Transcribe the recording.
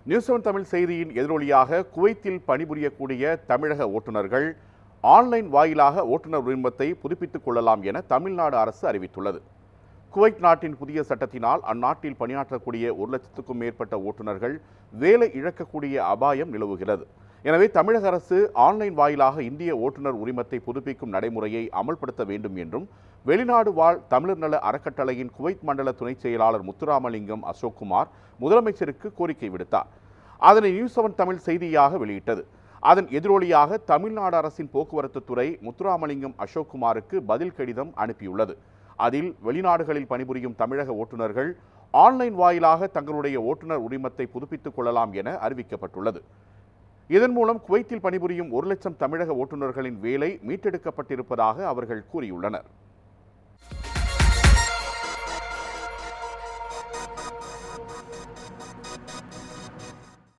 News 7 Tamil செய்தியின் எதிரொலியாக குவைத்தில் பணிபுரியக்கூடிய தமிழக ஓட்டுநர்கள் ஆன்லைன் வாயிலாக ஓட்டுநர் உரிமத்தை புதுப்பித்துக் கொள்ளலாம் என தமிழ்நாடு அரசு அறிவித்துள்ளது. குவைத் நாட்டின் புதிய சட்டத்தினால் அந்நாட்டில் பணியாற்றக்கூடிய 1,00,000க்கும் மேற்பட்ட ஓட்டுநர்கள் வேலை இழக்கக்கூடிய அபாயம் நிலவுகிறது. எனவே தமிழக அரசு ஆன்லைன் வாயிலாக இந்திய ஓட்டுநர் உரிமத்தை புதுப்பிக்கும் நடைமுறையை அமல்படுத்த வேண்டும் என்றும் வெளிநாடு வாழ் தமிழர் நல அறக்கட்டளையின் குவைத் மண்டல துணை செயலாளர் முத்துராமலிங்கம் அசோக்குமார் முதலமைச்சருக்கு கோரிக்கை விடுத்தார். அதனை நியூஸ் 7 தமிழ் செய்தியாக வெளியிட்டது. அதன் எதிரொலியாக தமிழ்நாடு அரசின் போக்குவரத்து துறை முத்துராமலிங்கம் அசோக்குமாருக்கு பதில் கடிதம் அனுப்பியுள்ளது. அதில் வெளிநாடுகளில் பணிபுரியும் தமிழக ஓட்டுநர்கள் ஆன்லைன் வாயிலாக தங்களுடைய ஓட்டுநர் உரிமத்தை புதுப்பித்துக் கொள்ளலாம் என அறிவிக்கப்பட்டுள்ளது. இதன் மூலம் குவைத்தில் பணிபுரியும் 1,00,000 தமிழக ஓட்டுநர்களின் வேலை மீட்டெடுக்கப்பட்டிருப்பதாக அவர்கள் கூறியுள்ளனர்.